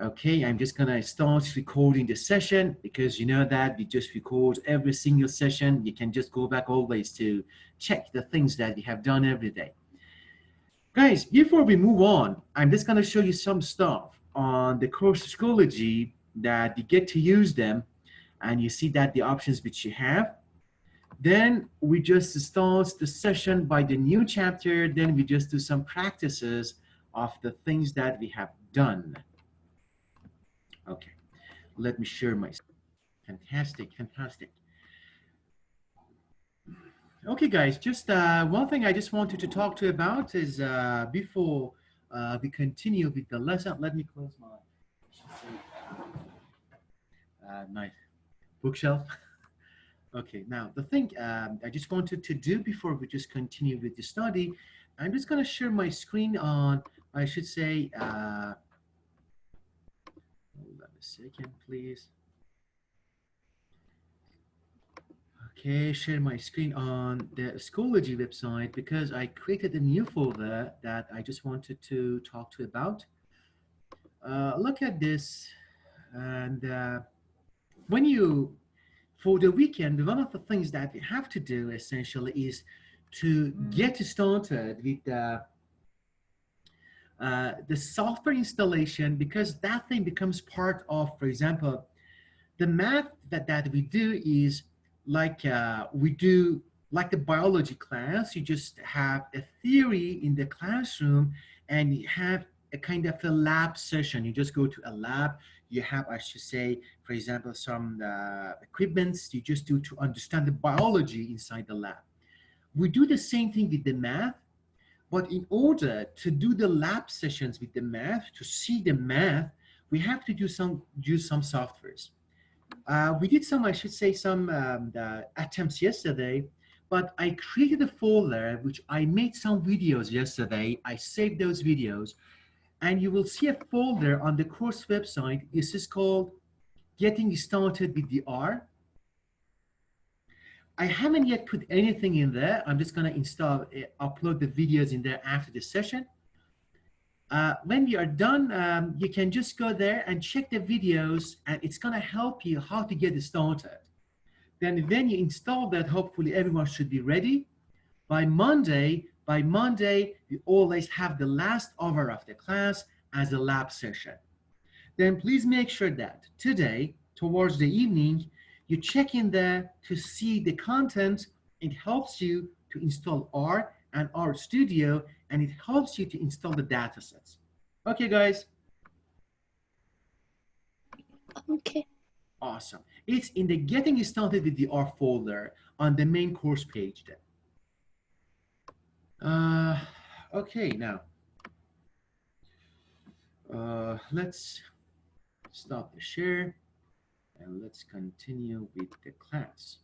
Okay, I'm just gonna start recording the session because you know that we just record every single session. You can just go back always to check the things that we have done every day. Guys, before we move on, I'm just gonna show you some stuff on the course Schoology that you get to use them and you see that the options which you have. Then we just start the session by the new chapter. Then we just do some practices of the things that we have done. Okay, let me share my. Fantastic, fantastic. Okay, guys, just one thing I just wanted to talk to you about is before we continue with the lesson, let me close my bookshelf. Okay, now the thing I just wanted to do before we just continue with the study, I'm just going to share my screen on, I should say, hold on a second, please. Okay, share my screen on the Schoology website because I created a new folder that I just wanted to talk to you about. Look at this, and when you, for the weekend, one of the things that we have to do essentially is to get started with the software installation because that thing becomes part of, for example, the math that we do is like we do like the biology class. You just have a theory in the classroom and you have a kind of a lab session. You just go to a lab. You have, I should say, for example, some equipments you just do to understand the biology inside the lab. We do the same thing with the math, but in order to do the lab sessions with the math, to see the math, we have to use some softwares. We did some, I should say, some attempts yesterday, but I created a folder which I made some videos yesterday. I saved those videos, and you will see a folder on the course website. This is called Getting Started with the R. I haven't yet put anything in there. I'm just going to upload the videos in there after the session. When we are done, you can just go there and check the videos, and it's going to help you how to get started. Then when you install that, hopefully everyone should be ready. By Monday, we always have the last hour of the class as a lab session. Then please make sure that today, towards the evening, you check in there to see the content. It helps you to install R and R Studio, and it helps you to install the datasets. Okay, guys? Okay. Awesome. It's in the Getting Started with the R folder on the main course page then. Okay, now let's stop the share and let's continue with the class.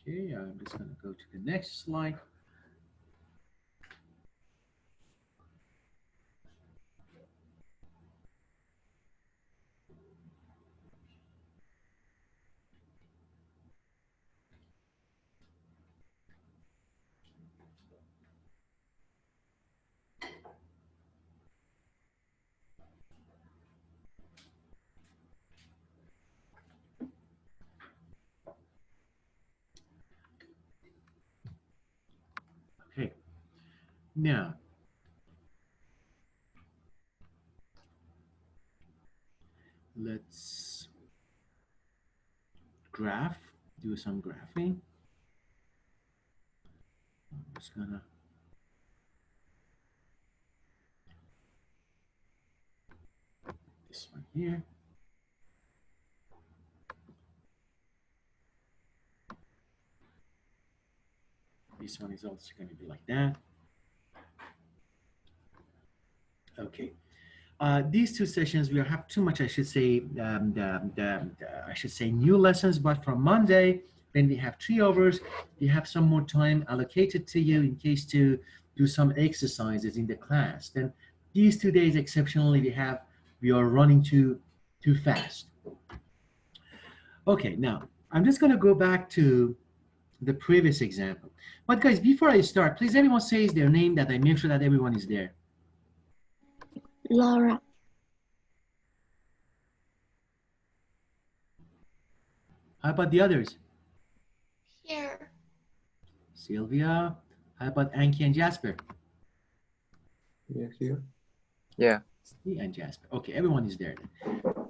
Okay, I'm just going to go to the next slide. Okay, now let's do some graphing. I'm just gonna this one here. This one is also going to be like that. Okay. These two sessions, we have too much, I should say, I should say new lessons, but from Monday, when we have 3 hours, we have some more time allocated to you in case to do some exercises in the class. Then these 2 days, exceptionally, we are running too fast. Okay, now I'm just going to go back to the previous example. But guys, before I start, please everyone says their name that I make sure that everyone is there. Laura. How about the others? Here. Sylvia. How about Anki and Jasper? Yeah, here. Yeah. Me and Jasper. Okay, everyone is there then.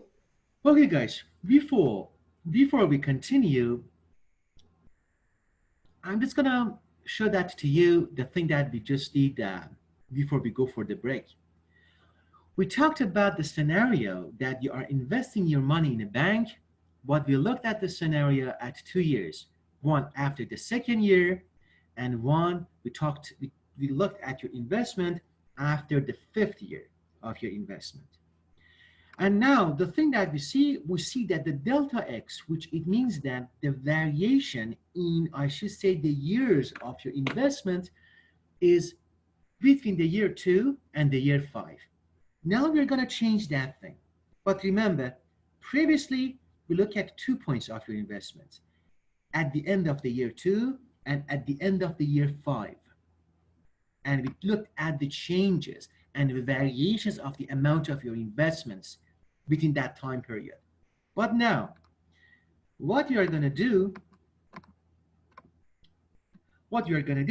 Okay, guys. Before we continue, I'm just gonna show that to you. The thing that we just did before we go for the break. We talked about the scenario that you are investing your money in a bank, but we looked at the scenario at 2 years. One after the second year, and one we looked at your investment after the fifth year of your investment. And now the thing that we see that the delta x, which it means that the variation in, I should say, the years of your investment is between the year 2 and the year 5. Now we're going to change that thing. But remember, previously we look at 2 points of your investment at the end of the year 2 and at the end of the year 5. And we looked at the changes and the variations of the amount of your investments within that time period. But now, what you're going to do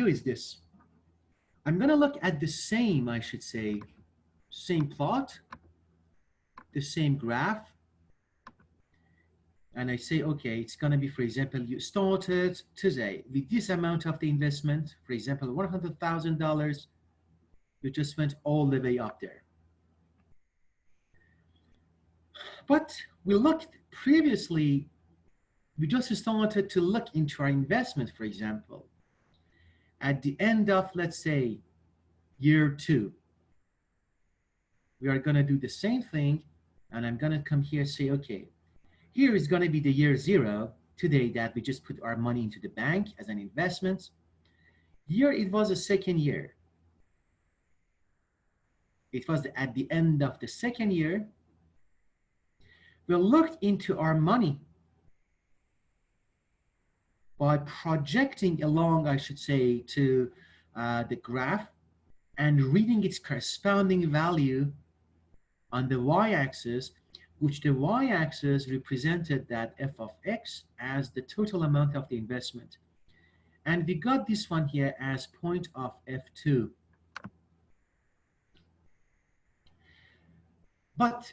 is this. I'm going to look at the same, I should say, same plot, the same graph, and I say, okay, it's going to be, for example, you started today with this amount of the investment, for example, $100,000, you just went all the way up there. But we looked previously, we just started to look into our investment, for example, at the end of, let's say, year 2. We are going to do the same thing, and I'm going to come here and say, okay, here is going to be the year 0 today that we just put our money into the bank as an investment. Here it was the second year. It was at the end of the second year. We looked into our money by projecting along, I should say, to the graph and reading its corresponding value on the y-axis, which the y-axis represented that f of x as the total amount of the investment. And we got this one here as point of f2. But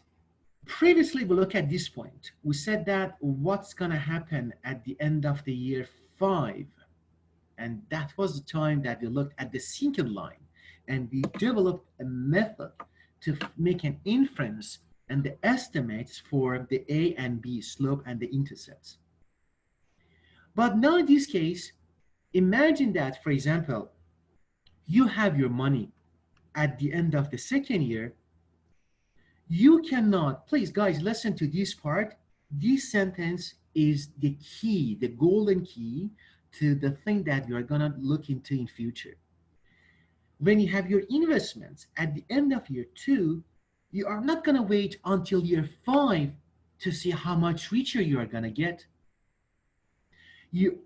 previously we looked at this point. We said that what's going to happen at the end of the year 5. And that was the time that we looked at the secant line. And we developed a method to make an inference and the estimates for the A and B slope and the intercepts. But now in this case, imagine that, for example, you have your money at the end of the second year. You cannot, please guys, listen to this part. This sentence is the key, the golden key to the thing that we are gonna look into in future. When you have your investments at the end of year 2, you are not gonna wait until year 5 to see how much richer you are gonna get. You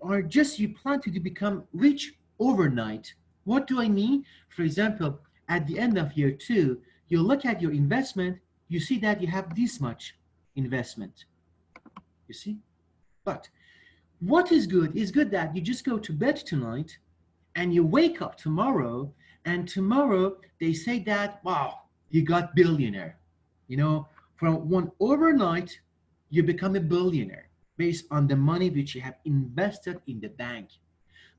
plan to become rich overnight. What do I mean? For example, at the end of year 2, you look at your investment, you see that you have this much investment. You see? But what is good that you just go to bed tonight and you wake up tomorrow, and tomorrow they say that, wow, you got billionaire. You know, from one overnight, you become a billionaire based on the money which you have invested in the bank.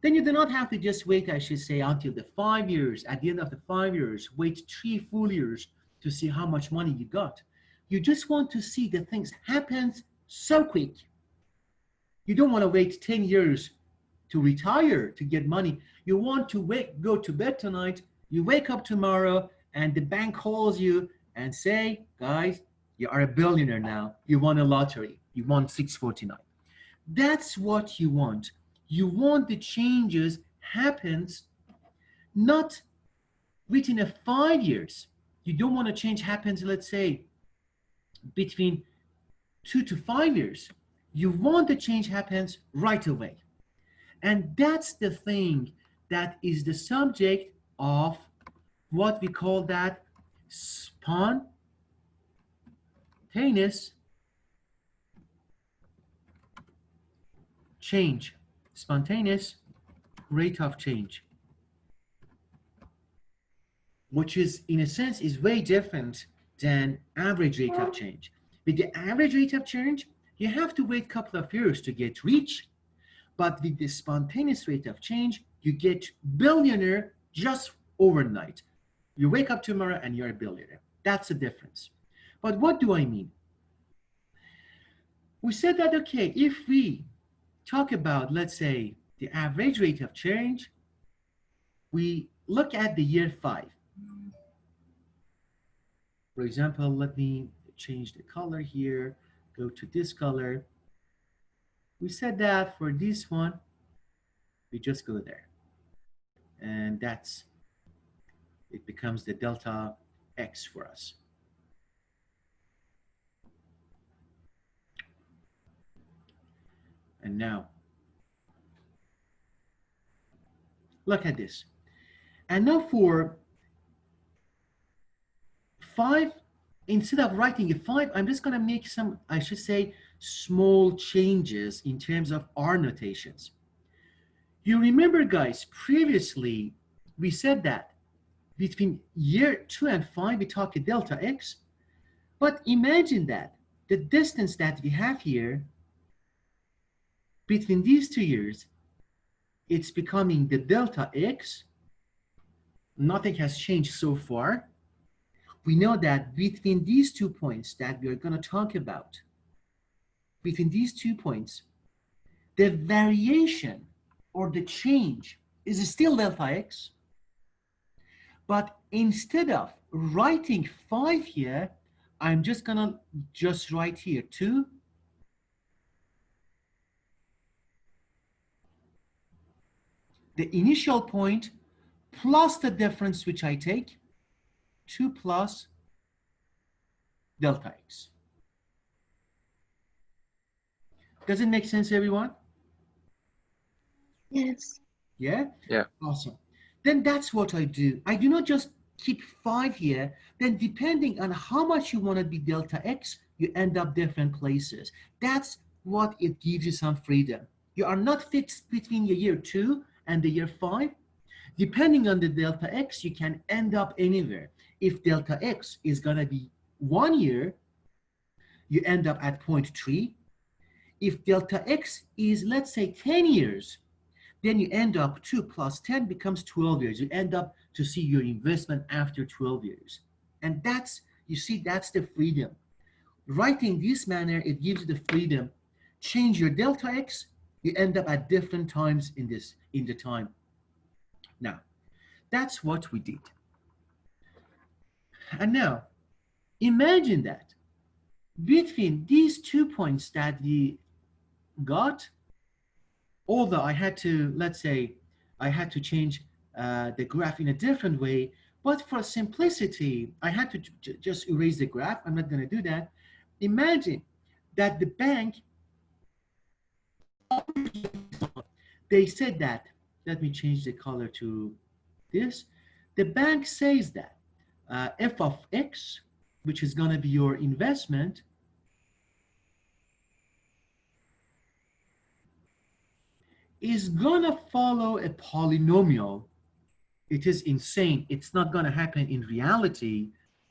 Then you do not have to just wait, I should say, until the 5 years. At the end of the 5 years, wait 3 full years to see how much money you got. You just want to see the things happen so quick. You don't want to wait 10 years to retire to get money. You want to go to bed tonight, you wake up tomorrow, and the bank calls you and say, guys, you are a billionaire now. You won a lottery. You won 649. That's what you want. You want the changes happens not within a 5 years. You don't want to change happens, let's say, between 2 to 5 years. You want the change happens right away. And that's the thing that is the subject of what we call that spontaneous change, spontaneous rate of change, which is in a sense is way different than average rate of change. With the average rate of change, you have to wait a couple of years to get rich, but with the spontaneous rate of change, you get billionaire just overnight. You wake up tomorrow and you're a billionaire. That's the difference. But what do I mean? We said that, okay, if we talk about, let's say, the average rate of change, we look at the year 5. For example, let me change the color here, go to this color. We said that for this one, we just go there. And it becomes the delta X for us. And now, look at this. And now for 5, instead of writing a 5, I'm just going to make some, I should say, small changes in terms of R notations. You remember, guys, previously we said that between year 2 and 5, we talk a delta X. But imagine that the distance that we have here between these 2 years, it's becoming the delta X. Nothing has changed so far. We know that between these 2 points that we are going to talk about, between these 2 points, the variation or the change is still delta X. But instead of writing 5 here, I'm just going to just write here 2. The initial point plus the difference which I take, 2 plus delta X. Does it make sense, everyone? Yes. Yeah? Yeah. Awesome. Then that's what I do. I do not just keep 5 here. Then depending on how much you want to be delta X, you end up different places. That's what it gives you some freedom. You are not fixed between the year 2 and the year 5. Depending on the delta X, you can end up anywhere. If delta X is going to be 1 year, you end up at 0.3. If delta X is, let's say, 10 years, then you end up 2 plus 10 becomes 12 years. You end up to see your investment after 12 years. And that's, you see, that's the freedom. Writing this manner, it gives you the freedom. Change your delta X, you end up at different times in the time. Now, that's what we did. And now, imagine that between these 2 points that we got, although I had to, let's say, I had to change the graph in a different way, but for simplicity, I had to just erase the graph. I'm not going to do that. Imagine that the bank, they said that, let me change the color to this. The bank says that f of x, which is going to be your investment, is going to follow a polynomial. It is insane. It's not going to happen in reality.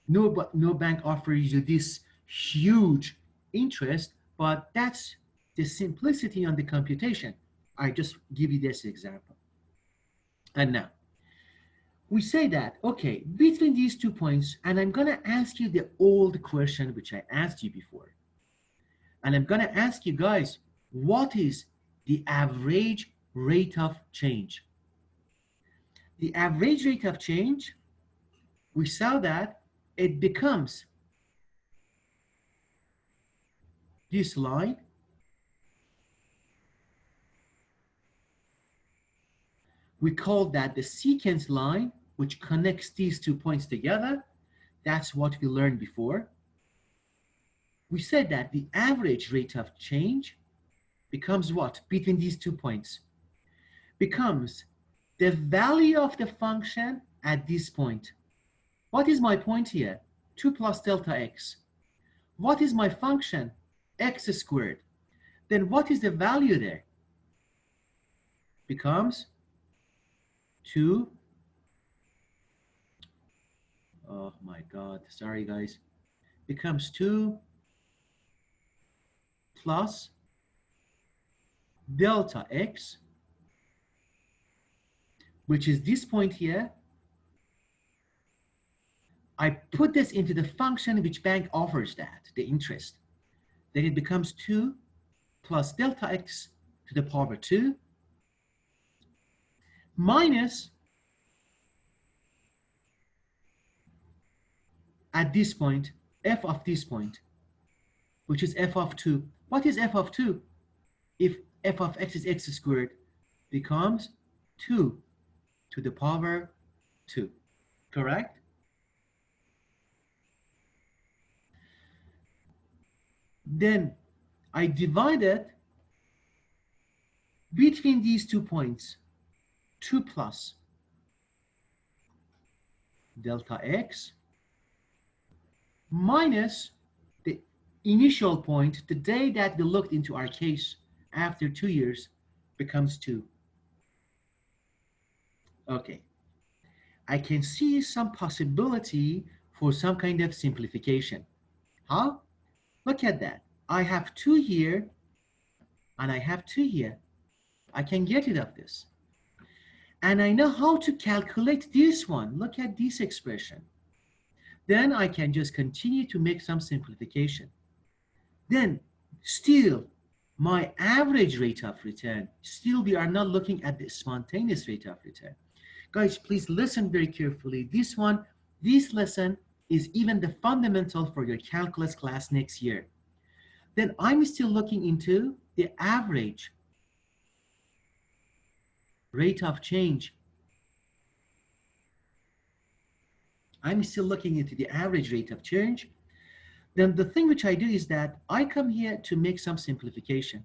No bank offers you this huge interest, but that's the simplicity on the computation. I just give you this example. And now, we say that, okay, between these 2 points, and I'm going to ask you the old question which I asked you before. And I'm going to ask you guys, what is the average rate of change? The average rate of change, we saw that it becomes this line. We call that the secant line, which connects these 2 points together. That's what we learned before. We said that the average rate of change becomes what? Between these 2 points. Becomes the value of the function at this point What is my point here? 2 plus delta x. What is my function? X squared. Then what is the value there? Becomes 2. Oh my God, sorry guys. Becomes 2 plus delta x, which is this point here. I put this into the function which bank offers that, the interest. Then it becomes 2 plus delta x to the power 2 minus, at this point, f of this point, which is f of 2. What is f of 2? If f of x is x squared, becomes 2 to the power 2, correct? Then I divided between these 2 points, 2 plus delta x minus the initial point, the day that we looked into our case after 2 years, becomes 2. Okay, I can see some possibility for some kind of simplification. How? Look at that. I have 2 here and I have 2 here. I can get rid of this. And I know how to calculate this one. Look at this expression. Then I can just continue to make some simplification. Then still my average rate of return, still we are not looking at the spontaneous rate of return. Guys, please listen very carefully. This lesson is even the fundamental for your calculus class next year. Then I'm still looking into the average rate of change. I'm still looking into the average rate of change. Then the thing which I do is that I come here to make some simplification.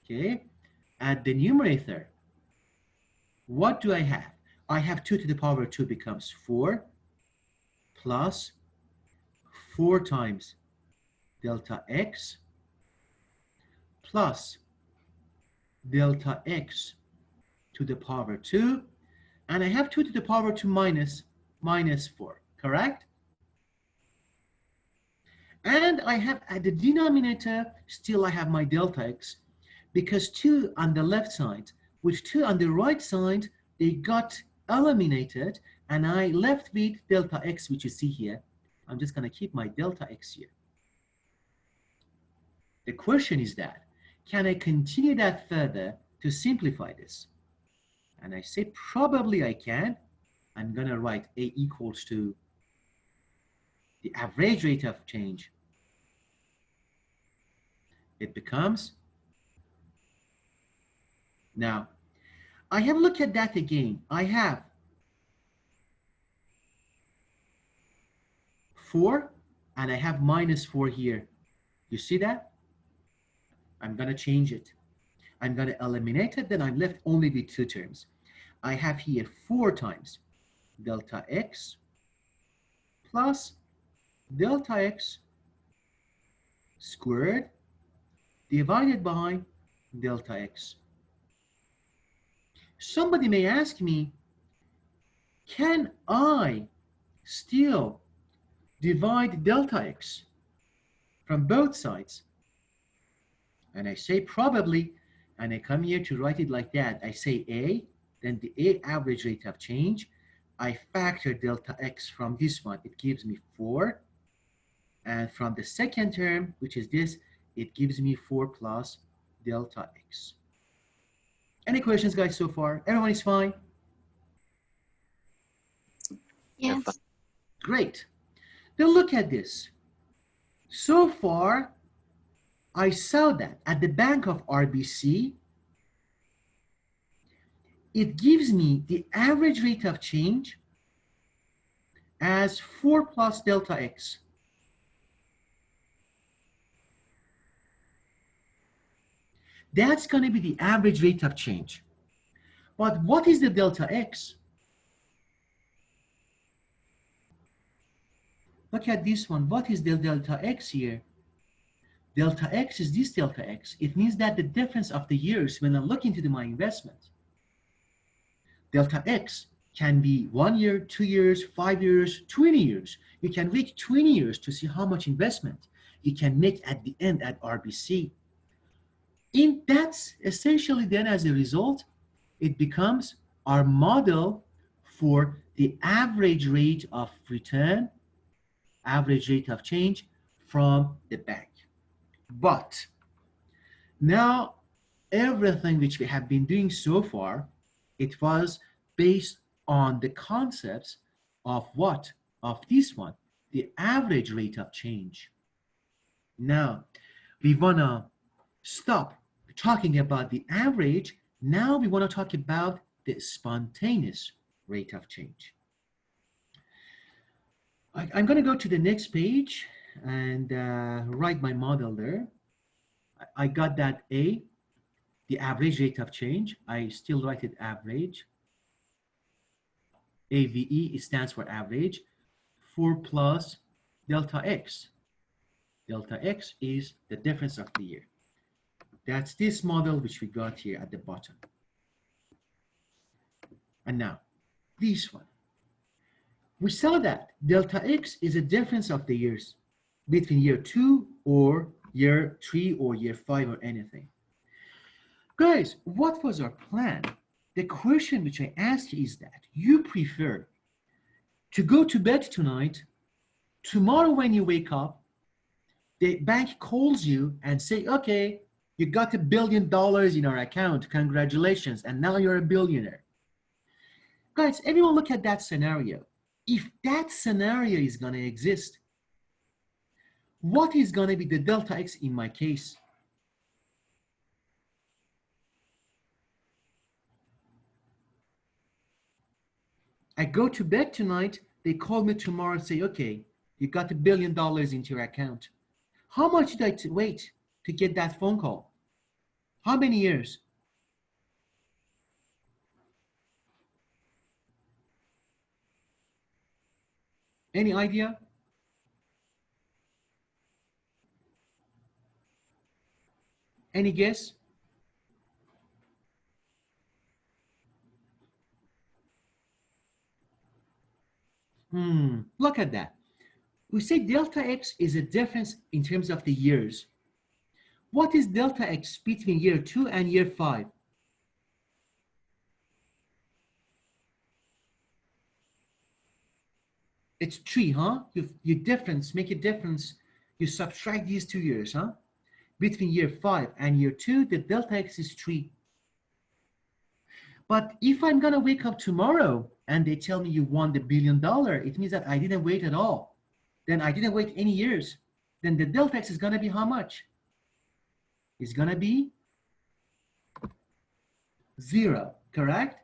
Okay, at the numerator, what do I have? I have 2 to the power 2 becomes 4 plus 4 times delta x plus delta x to the power 2, and I have 2 to the power 2 minus 4, correct? And I have at the denominator, still I have my delta x, because 2 on the left side, with 2 on the right side, they got eliminated, and I left with delta x, which you see here. I'm just going to keep my delta x here. The question is that, can I continue that further to simplify this? And I say probably I can. I'm going to write A equals to the average rate of change. It becomes, now I have looked at that again. I have 4 and I have minus 4 here. You see that? I'm going to change it. I'm going to eliminate it, then I'm left only with 2 terms. I have here 4 times delta x plus delta x squared divided by delta x. Somebody may ask me, can I still divide delta x from both sides? And I say probably, and I come here to write it like that. I say A, then the A average rate of change. I factor delta x from this one. It gives me 4. And from the second term, which is this, it gives me 4 plus delta x. Any questions, guys, so far? Everyone is fine? Yes. Great. Then look at this. So far, I saw that at the bank of RBC, it gives me the average rate of change as 4 plus delta x. That's going to be the average rate of change. But what is the delta x? Look at this one. What is the delta x here? Delta x is this delta x. It means that the difference of the years when I look into my investment. Delta x can be 1 year, 2 years, 5 years, 20 years. You can wait 20 years to see how much investment you can make at the end at RBC. In that's essentially then as a result, it becomes our model for the average rate of return, average rate of change from the bank. But now everything which we have been doing so far, it was based on the concepts of what? Of this one, the average rate of change. Now, we want to stop talking about the average. Now we want to talk about the spontaneous rate of change. I'm going to go to the next page and write my model there. I got that A, the average rate of change. I still write it average. AVE, it stands for average. 4 plus delta X. Delta X is the difference of the year. That's this model which we got here at the bottom. And now, this one. We saw that delta X is a difference of the years between year 2 or year 3 or year 5 or anything. Guys, what was our plan? The question which I asked you is that you prefer to go to bed tonight, tomorrow when you wake up, the bank calls you and say, okay, you got $1 billion in our account, congratulations, and now you're a billionaire. Guys, everyone look at that scenario. If that scenario is going to exist, what is going to be the delta X in my case? I go to bed tonight, they call me tomorrow and say, okay, you got $1 billion into your account. How much did I wait to get that phone call? How many years? Any idea? Any guess? Look at that. We say delta X is a difference in terms of the years. What is delta X between year 2 and year 5? It's 3, huh? You difference, make a difference. You subtract these 2 years, huh? Between year 5 and year 2, the delta X is 3. But if I'm gonna wake up tomorrow and they tell me you won $1 billion, it means that I didn't wait at all. Then I didn't wait any years. Then the delta X is gonna be how much? It's gonna be 0, correct?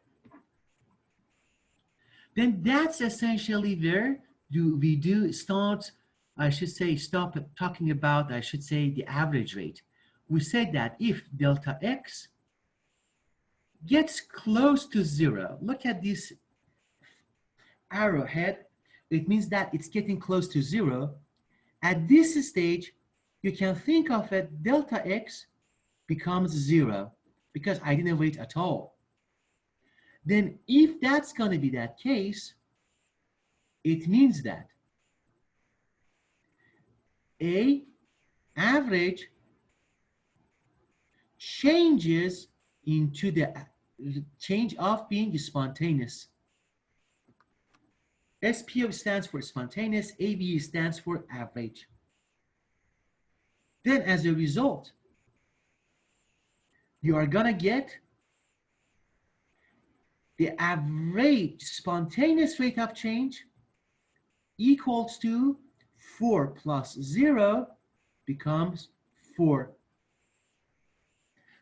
Then that's essentially where we start, I should say, stop talking about, I should say, the average rate. We said that if delta X gets close to 0, look at this arrowhead, it means that it's getting close to 0. At this stage, you can think of it, delta X becomes 0 because I didn't wait at all. Then if that's going to be that case, it means that A, average, changes into the change of being spontaneous. SPO stands for spontaneous, AVE stands for average. Then as a result, you are gonna get the average spontaneous rate of change equals to 4 plus 0 becomes 4.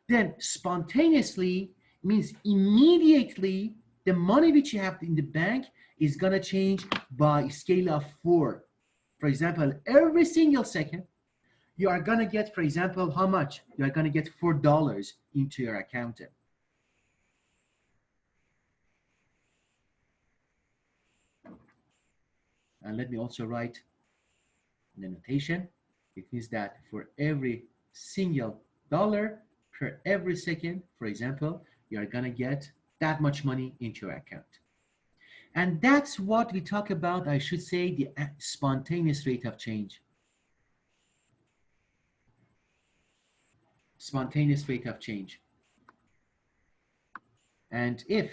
Then spontaneously means immediately the money which you have in the bank is gonna change by a scale of 4. For example, every single second, you are gonna get, for example, how much? You are gonna get $4 into your account. And let me also write the notation. It means that for every single dollar per every second, for example, you are gonna get that much money into your account. And that's what we talk about, I should say, the spontaneous rate of change. Spontaneous rate of change. And if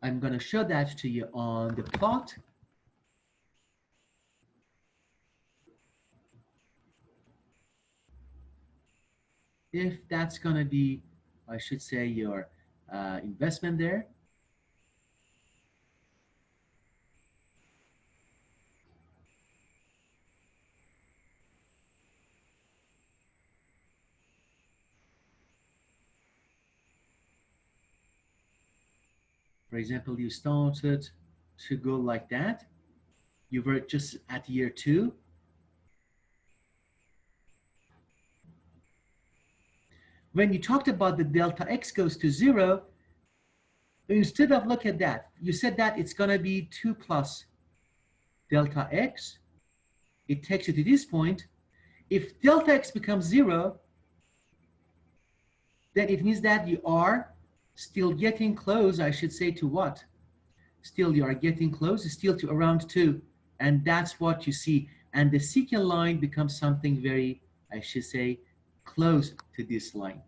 I'm gonna show that to you on the plot, if that's gonna be, I should say, your investment there, for example, you started to go like that, you were just at year 2, when you talked about the delta x goes to 0, instead of look at that, you said that it's gonna be 2 plus delta x. It takes you to this point. If delta x becomes 0, then it means that you are still getting close, I should say, to what? Still you are getting close, still to around 2. And that's what you see. And the secant line becomes something very, I should say, close to this line.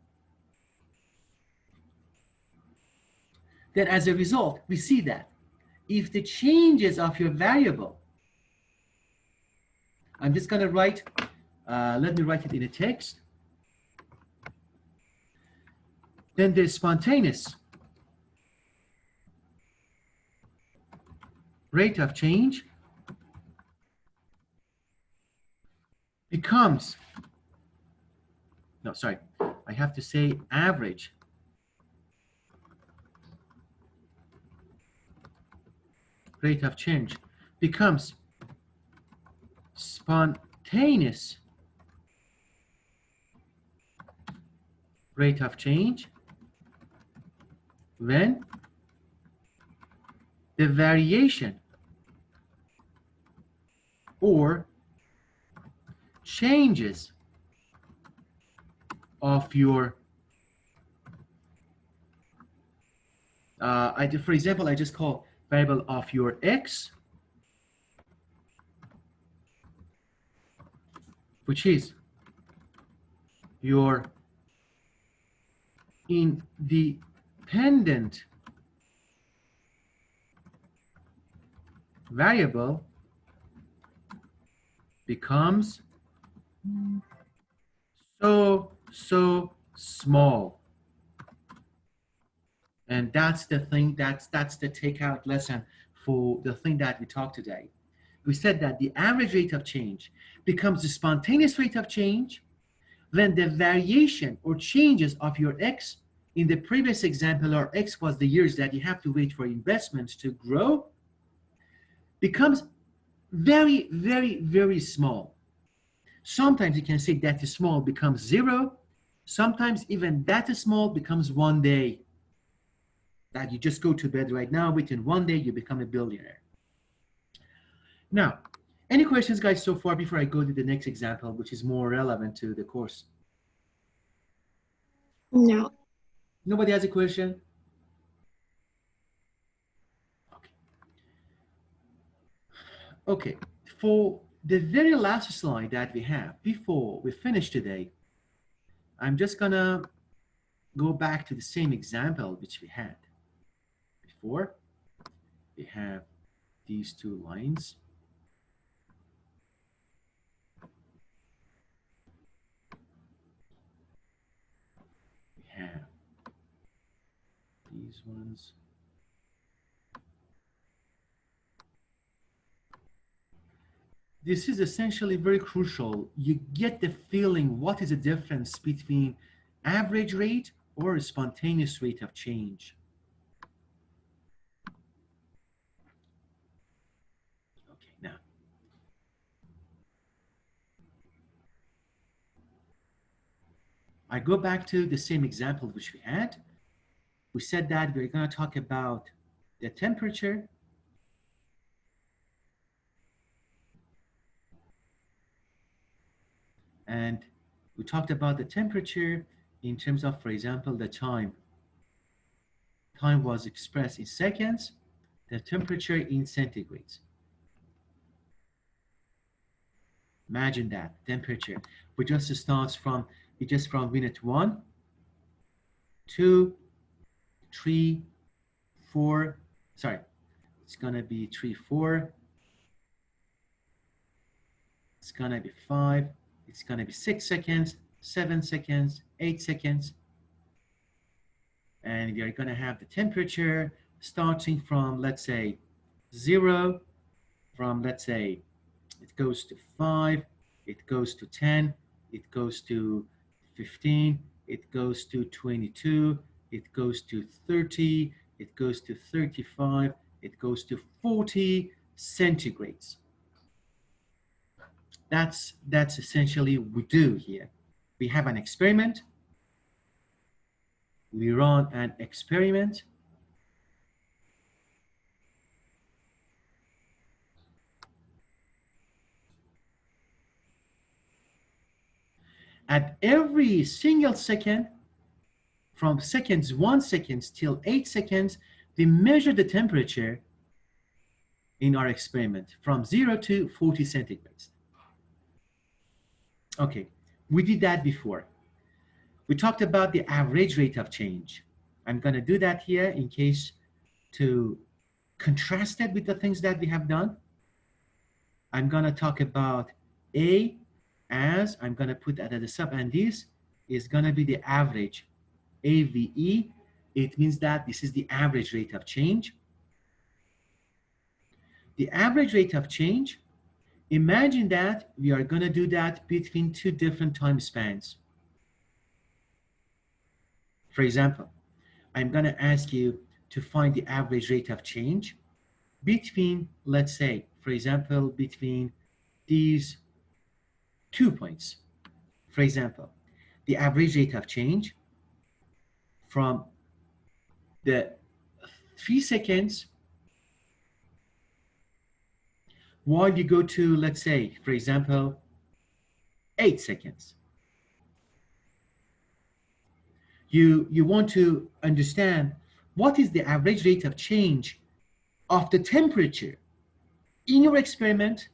Then as a result, we see that if the changes of your variable, I'm just gonna write, let me write it in a text. Then the spontaneous rate of change becomes, no, sorry, I have to say average rate of change becomes spontaneous rate of change when the variation or changes of your for example, I just call variable of your x, which is your independent variable, becomes so small. And that's the thing, that's the takeout lesson for the thing that we talked today. We said that the average rate of change becomes the spontaneous rate of change when the variation or changes of your x, in the previous example, our x was the years that you have to wait for investment to grow, becomes very, very, very small. Sometimes you can say that the small becomes 0. Sometimes even that small becomes 1 day. That you just go to bed right now, within 1 day you become a billionaire. Now, any questions, guys, so far before I go to the next example, which is more relevant to the course? No. Nobody has a question? Okay, for the very last slide that we have before we finish today, I'm just gonna go back to the same example which we had before. We have these 2 lines. We have these ones. This is essentially very crucial. You get the feeling what is the difference between average rate or a spontaneous rate of change. Okay, now. I go back to the same example which we had. We said that we're going to talk about the temperature And we talked about the temperature in terms of, for example, the time. Time was expressed in seconds, the temperature in centigrades. Imagine that temperature. We just starts from minute 1, 2, 3, 4. Sorry, it's gonna be 3, 4. It's gonna be 5. It's gonna be 6 seconds, 7 seconds, 8 seconds. And we are gonna have the temperature starting from, let's say, 0, from, let's say, it goes to 5, it goes to 10, it goes to 15, it goes to 22, it goes to 30, it goes to 35, it goes to 40 centigrades. That's essentially what we do here. We have an experiment. We run an experiment. At every single second, from 1 second till 8 seconds, we measure the temperature in our experiment from 0 to 40 centigrades. Okay, we did that before. We talked about the average rate of change. I'm going to do that here in case to contrast it with the things that we have done. I'm going to talk about A as, I'm going to put that at the sub, and this is going to be the average, AVE. It means that this is the average rate of change. The average rate of change, imagine that we are going to do that between 2 different time spans. For example, I'm going to ask you to find the average rate of change between, let's say, for example, between these 2 points. For example, the average rate of change from the 3 seconds while you go to, let's say, for example, 8 seconds. You want to understand what is the average rate of change of the temperature in your experiment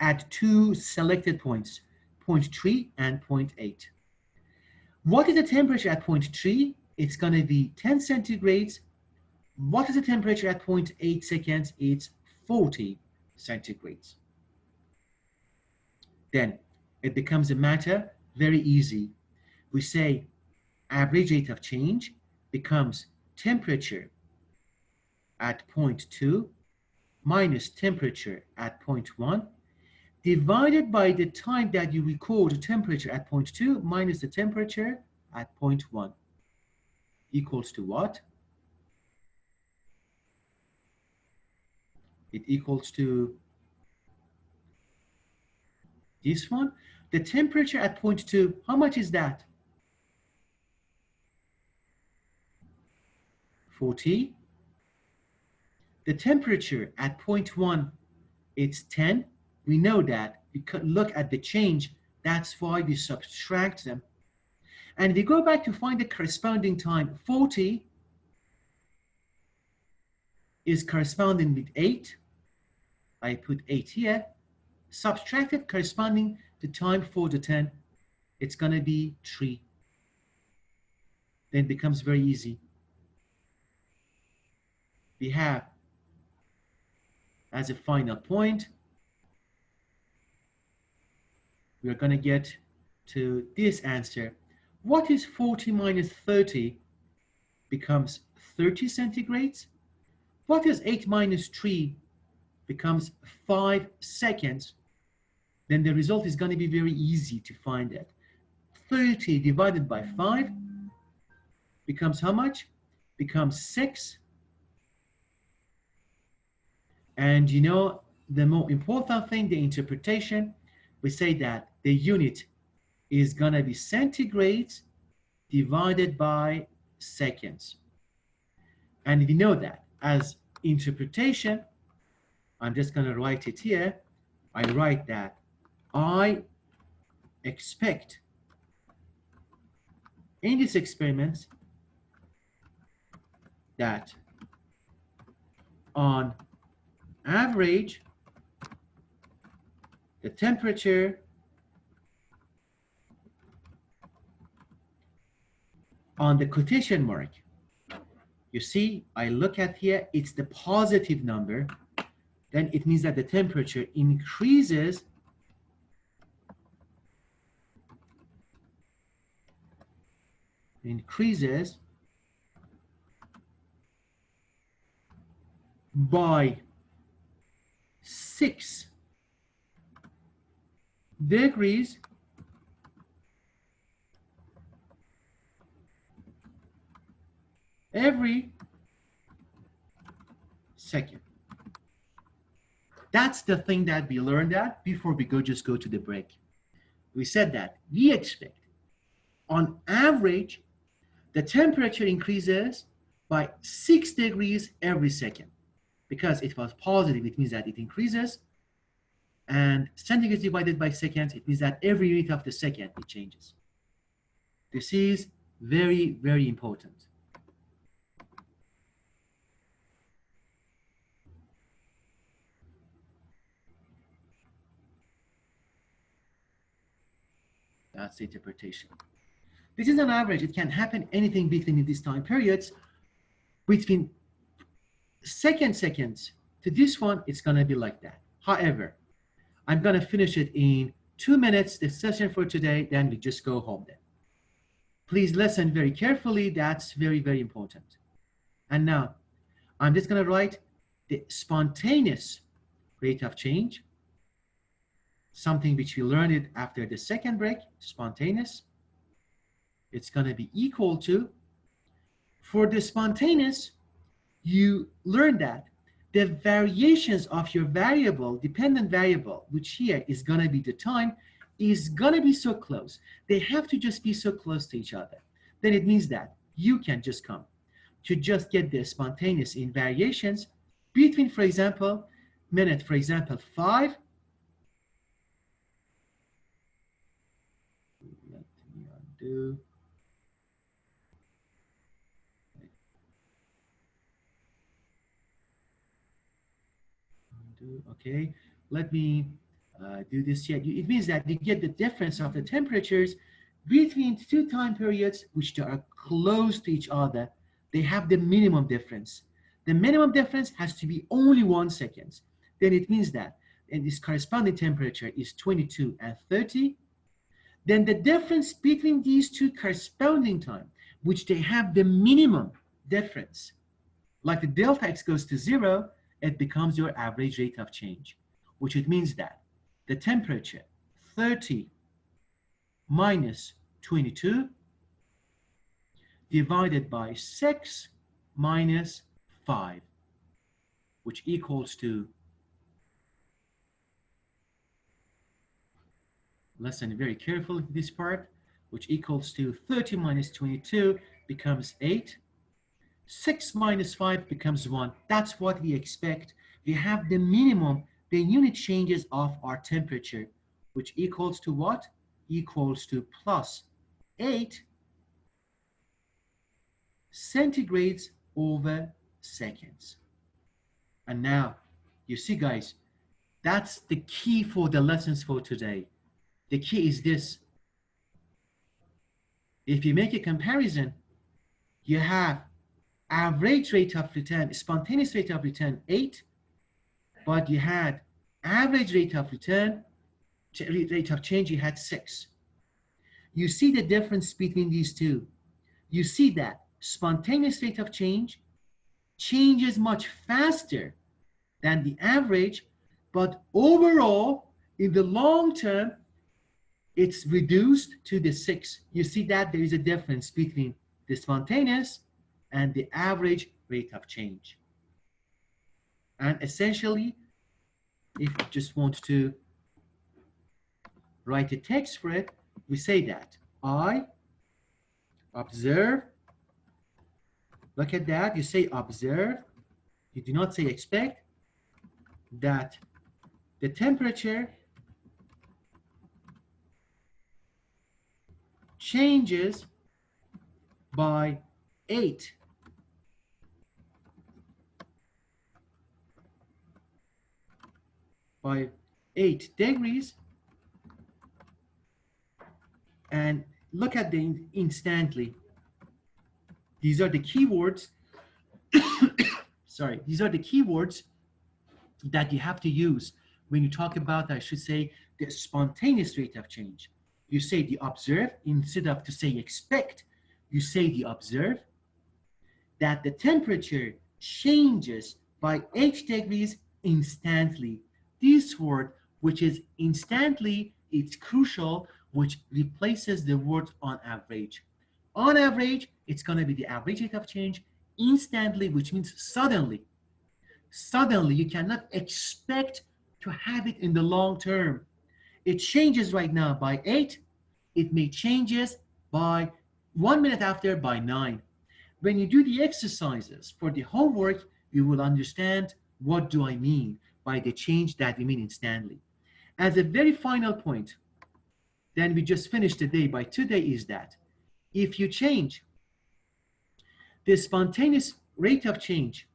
at 2 selected points, point 3 and point 8. What is the temperature at point 3? It's going to be 10 centigrades. What is the temperature at point 8 seconds? It's 40 centigrades. Then it becomes a matter very easy. We say average rate of change becomes temperature at point 2 minus temperature at point 1 divided by the time that you record the temperature at point 2 minus the temperature at point 1 equals to what? It equals to this one. The temperature at point 2, how much is that? 40. The temperature at point 1, it's 10. We know that. We could look at the change. That's why we subtract them. And we go back to find the corresponding time. 40 is corresponding with 8. I put 8 here. Subtracted corresponding to time for the 10. It's going to be 3. Then it becomes very easy. We have, as a final point, we're going to get to this answer. What is 40 minus 30? Becomes 30 centigrades. What is 8 minus 3? Becomes 5 seconds. Then the result is going to be very easy to find it. 30 divided by 5 becomes how much? Becomes 6. And you know, the more important thing, the interpretation, we say that the unit is going to be centigrades divided by seconds. And we know that as interpretation, I'm just going to write it here. I write that I expect in this experiment that on average, the temperature on the quotation mark, you see, I look at here, it's the positive number, then it means that the temperature increases by 6 degrees every second. That's the thing that we learned that before we just go to the break. We said that we expect on average the temperature increases by 6 degrees every second. Because it was positive, it means that it increases, and centigrade divided by seconds, it means that every unit of the second it changes. This is very, very important. That's the interpretation. This is an average. It can happen anything between these time periods. Between seconds to this one, it's going to be like that. However, I'm going to finish it in 2 minutes, the session for today, then we just go home then. Please listen very carefully. That's very, very important. And now, I'm just going to write the spontaneous rate of change, something which we learned it after the second break, spontaneous. It's going to be equal to, for the spontaneous, you learn that the variations of your variable, dependent variable, which here is going to be the time, is going to be so close. They have to just be so close to each other. Then it means that you can just come to just get the spontaneous in variations between, for example, minute, for example, 5. Let me undo. Okay, let me do this here. It means that you get the difference of the temperatures between 2 time periods which are close to each other. They have the minimum difference. The minimum difference has to be only 1 second. Then it means that, and this corresponding temperature is 22 and 30. Then the difference between these two corresponding time, which they have the minimum difference, like the delta x goes to 0, it becomes your average rate of change, which it means that the temperature 30 minus 22 divided by 6 minus 5, which equals to, listen very carefully to this part, which equals to 30 minus 22 becomes 8. 6 minus 5 becomes 1. That's what we expect. We have the minimum, the unit changes of our temperature, which equals to what? Equals to plus 8 centigrades over seconds. And now, you see, guys, that's the key for the lessons for today. The key is this. If you make a comparison, you have average rate of return, spontaneous rate of return 8, but you had average rate of return, rate of change, you had 6. You see the difference between these two. You see that spontaneous rate of change changes much faster than the average, but overall, in the long term, it's reduced to the 6. You see that there is a difference between the spontaneous and the average rate of change. And essentially, if you just want to write a text for it, we say that I observe, look at that, you say observe, you do not say expect, that the temperature changes by 8 degrees, and look at the instantly. These are the keywords. Sorry, these are the keywords that you have to use when you talk about, I should say, the spontaneous rate of change. You say the observe instead of to say expect. You say the observe that the temperature changes by 8 degrees instantly. This word, which is instantly, it's crucial, which replaces the word on average. On average, it's going to be the average rate of change. Instantly, which means suddenly. Suddenly, you cannot expect to have it in the long term. It changes right now by 8. It may changes by 1 minute after by 9. When you do the exercises for the homework, you will understand what do I mean by the change that we mean instantly. As a very final point, then we just finished the day by today is that if you change the spontaneous rate of change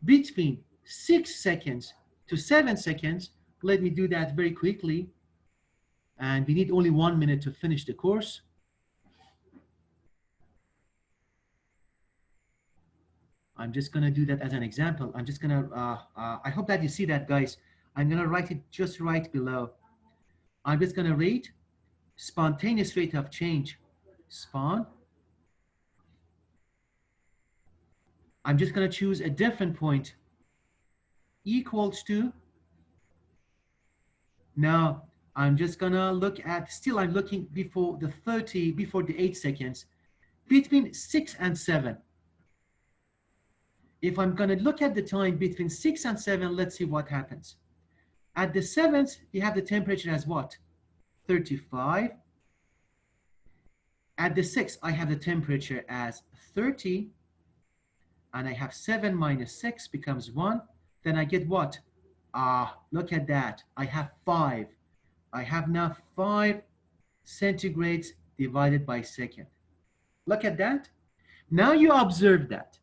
between 6 seconds to 7 seconds, let me do that very quickly. And we need only 1 minute to finish the course. I'm just going to do that as an example. I'm just going to, I hope that you see that, guys. I'm going to write it just right below. I'm just going to rate spontaneous rate of change. I'm just going to choose a different point equals to. Now, I'm just going to look at, still I'm looking before the 30, before the 8 seconds, between 6 and 7. If I'm going to look at the time between 6 and 7, let's see what happens. At the 7th, we have the temperature as what? 35. At the 6th, I have the temperature as 30. And I have 7 minus 6 becomes 1. Then I get what? Look at that. I have 5. I have now 5 centigrades divided by second. Look at that. Now you observe that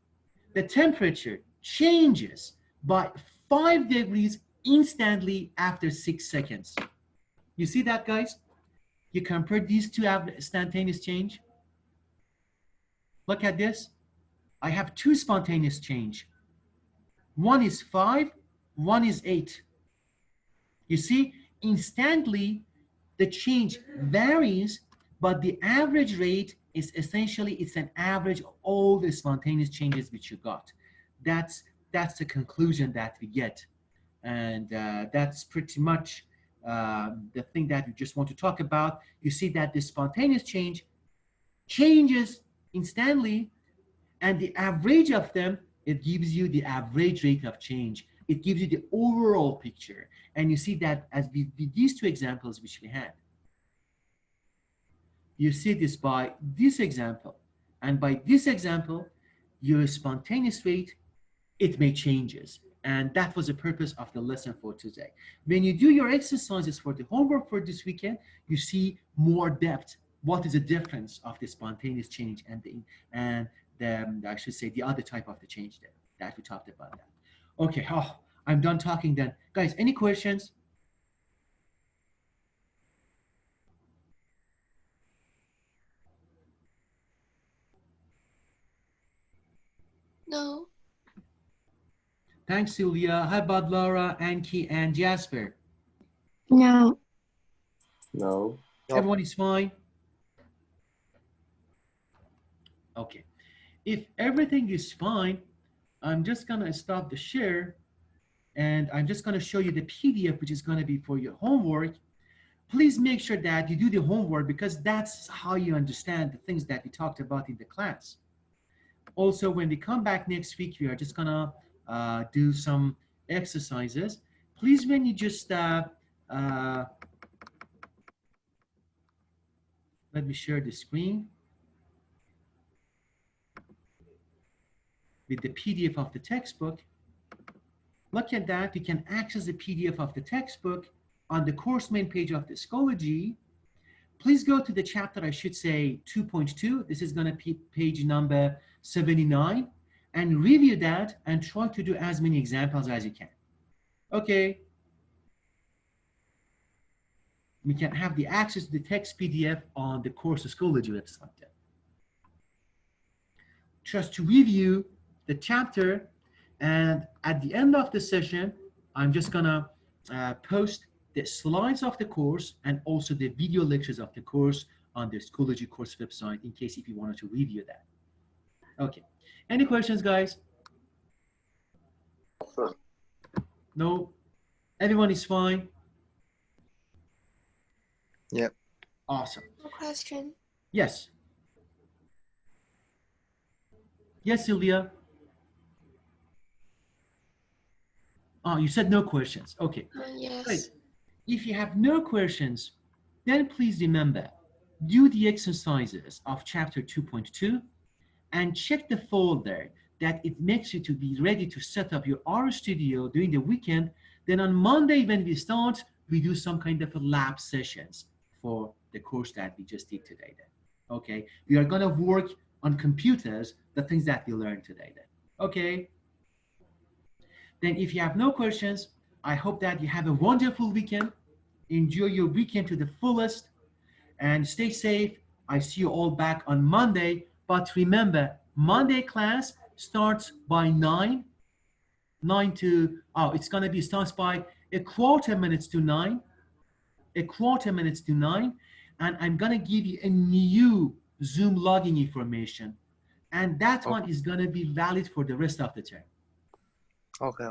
the temperature changes by 5 degrees instantly after 6 seconds. You see that, guys? You compare these two instantaneous change. Look at this. I have 2 spontaneous change. One is 5, one is 8. You see, instantly the change varies, but the average rate is essentially, it's an average of all the spontaneous changes which you got. That's the conclusion that we get. And that's pretty much the thing that we just want to talk about. You see that the spontaneous change changes instantly, and the average of them, it gives you the average rate of change. It gives you the overall picture. And you see that as these two examples which we had. You see this by this example. And by this example, your spontaneous rate, it may changes. And that was the purpose of the lesson for today. When you do your exercises for the homework for this weekend, you see more depth. What is the difference of the spontaneous change and the I should say the other type of the change that we talked about that. Okay, I'm done talking then. Guys, any questions? No. Thanks, Sylvia. How about Laura, Anki, and Jasper? No. No. Everyone is fine? Okay. If everything is fine, I'm just going to stop the share, and I'm just going to show you the PDF, which is going to be for your homework. Please make sure that you do the homework, because that's how you understand the things that we talked about in the class. Also, when we come back next week, we are just going to do some exercises. Please, when you just, let me share the screen with the PDF of the textbook. Look at that. You can access the PDF of the textbook on the course main page of the Schoology. please go to the chapter, I should say 2.2. This is going to be page number 79, and review that and try to do as many examples as you can. Okay. We can have the access to the text PDF on the course Schoology website. Just to review the chapter, and at the end of the session, I'm just gonna post the slides of the course and also the video lectures of the course on the Schoology course website in case if you wanted to review that. Okay. Any questions, guys? No? Everyone is fine? Yep. Awesome. No question. Yes. Yes, Sylvia. Oh, you said no questions. Okay. Yes. Great. If you have no questions, then please remember, do the exercises of chapter 2.2 and check the folder that it makes you to be ready to set up your R Studio during the weekend. Then on Monday when we start, we do some kind of a lab sessions for the course that we just did today then. Okay, we are gonna work on computers, the things that we learned today then. Okay. Then if you have no questions, I hope that you have a wonderful weekend. Enjoy your weekend to the fullest and stay safe. I see you all back on Monday. But remember, Monday class starts by 9 to, it's going to be starts by a quarter minutes to 9. And I'm going to give you a new Zoom login information. And that one is going to be valid for the rest of the term. Okay.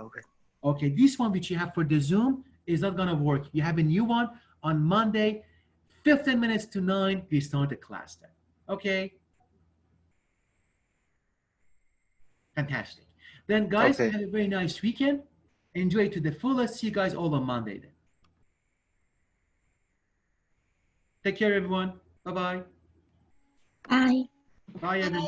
Okay, this one which you have for the Zoom is not gonna work. You have a new one on Monday, 15 minutes to 9, we start the class then. Okay? Fantastic. Then guys, Okay. have a very nice weekend. Enjoy it to the fullest. See you guys all on Monday then. Take care, everyone. Bye-bye. Bye. Bye, everyone.